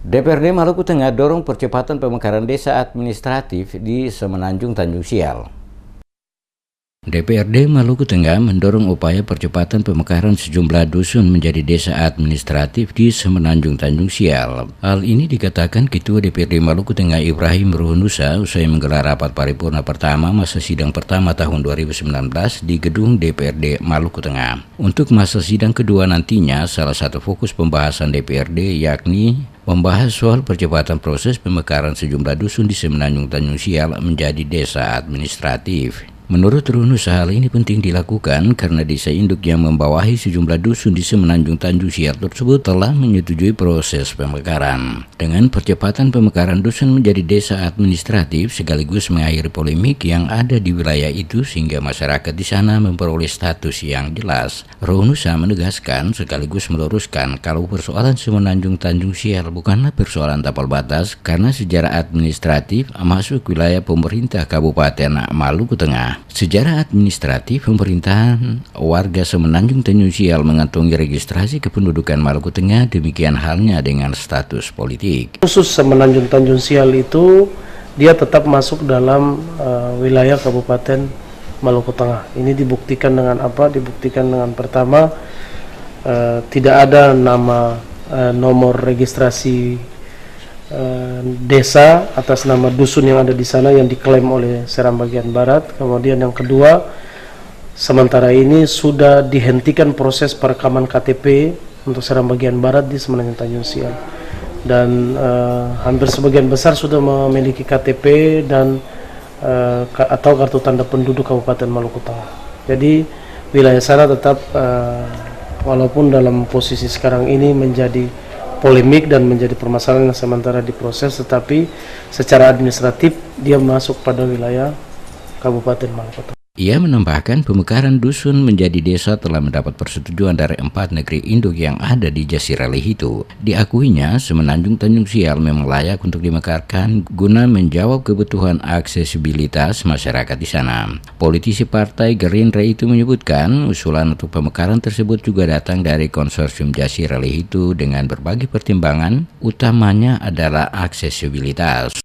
DPRD Maluku Tengah dorong percepatan pemekaran desa administratif di Semenanjung Tanjung Sial. DPRD Maluku Tengah mendorong upaya percepatan pemekaran sejumlah dusun menjadi desa administratif di Semenanjung Tanjung Sial. Hal ini dikatakan Ketua DPRD Maluku Tengah Ibrahim Ruhunusa usai menggelar rapat paripurna pertama masa sidang pertama tahun 2019 di gedung DPRD Maluku Tengah. Untuk masa sidang kedua nantinya, salah satu fokus pembahasan DPRD yakni membahas soal percepatan proses pemekaran sejumlah dusun di Semenanjung Tanjung Sial menjadi desa administratif. Menurut Ruhunusa, hal ini penting dilakukan karena desa induk yang membawahi sejumlah dusun di Semenanjung Tanjung Sial tersebut telah menyetujui proses pemekaran. Dengan percepatan pemekaran dusun menjadi desa administratif sekaligus mengakhiri polemik yang ada di wilayah itu sehingga masyarakat di sana memperoleh status yang jelas. Ruhunusa menegaskan sekaligus meluruskan kalau persoalan Semenanjung Tanjung Sial bukanlah persoalan tapal batas karena secara administratif masuk wilayah pemerintah Kabupaten Maluku Tengah. Secara administratif, pemerintahan warga Semenanjung Tanjung Sial mengantongi registrasi kependudukan Maluku Tengah, demikian halnya dengan status politik. Khusus Semenanjung Tanjung Sial itu, dia tetap masuk dalam wilayah Kabupaten Maluku Tengah. Ini dibuktikan dengan apa? Dibuktikan dengan pertama, tidak ada nama nomor registrasi desa atas nama dusun yang ada di sana yang diklaim oleh Seram bagian barat. Kemudian yang kedua, sementara ini sudah dihentikan proses perekaman KTP untuk Seram bagian barat di Semenanjung Tanjung Sial, dan hampir sebagian besar sudah memiliki KTP dan atau kartu tanda penduduk Kabupaten Maluku Tengah. Jadi wilayah sana tetap walaupun dalam posisi sekarang ini menjadi polemik dan menjadi permasalahan yang sementara diproses, tetapi secara administratif dia masuk pada wilayah Kabupaten Maluku Tengah. Ia menambahkan pemekaran dusun menjadi desa telah mendapat persetujuan dari 4 negeri induk yang ada di Jazirah itu. Diakuinya, Semenanjung Tanjung Sial memang layak untuk dimekarkan guna menjawab kebutuhan aksesibilitas masyarakat di sana. Politisi Partai Gerindra itu menyebutkan usulan untuk pemekaran tersebut juga datang dari konsorsium Jazirah itu dengan berbagai pertimbangan, utamanya adalah aksesibilitas.